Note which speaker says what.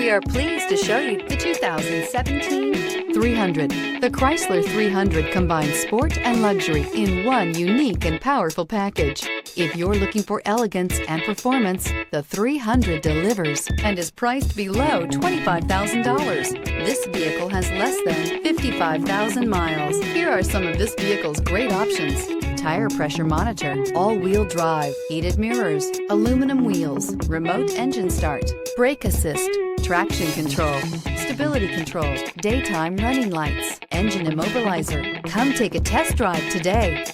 Speaker 1: We are pleased to show you the 2017 300. The Chrysler 300 combines sport and luxury in one unique and powerful package. If you're looking for elegance and performance, the 300 delivers and is priced below $25,000. This vehicle has less than 55,000 miles. Here are some of this vehicle's great options: tire pressure monitor, all-wheel drive, heated mirrors, aluminum wheels, remote engine start, brake assist, traction control, stability control, daytime running lights, engine immobilizer. Come take a test drive today.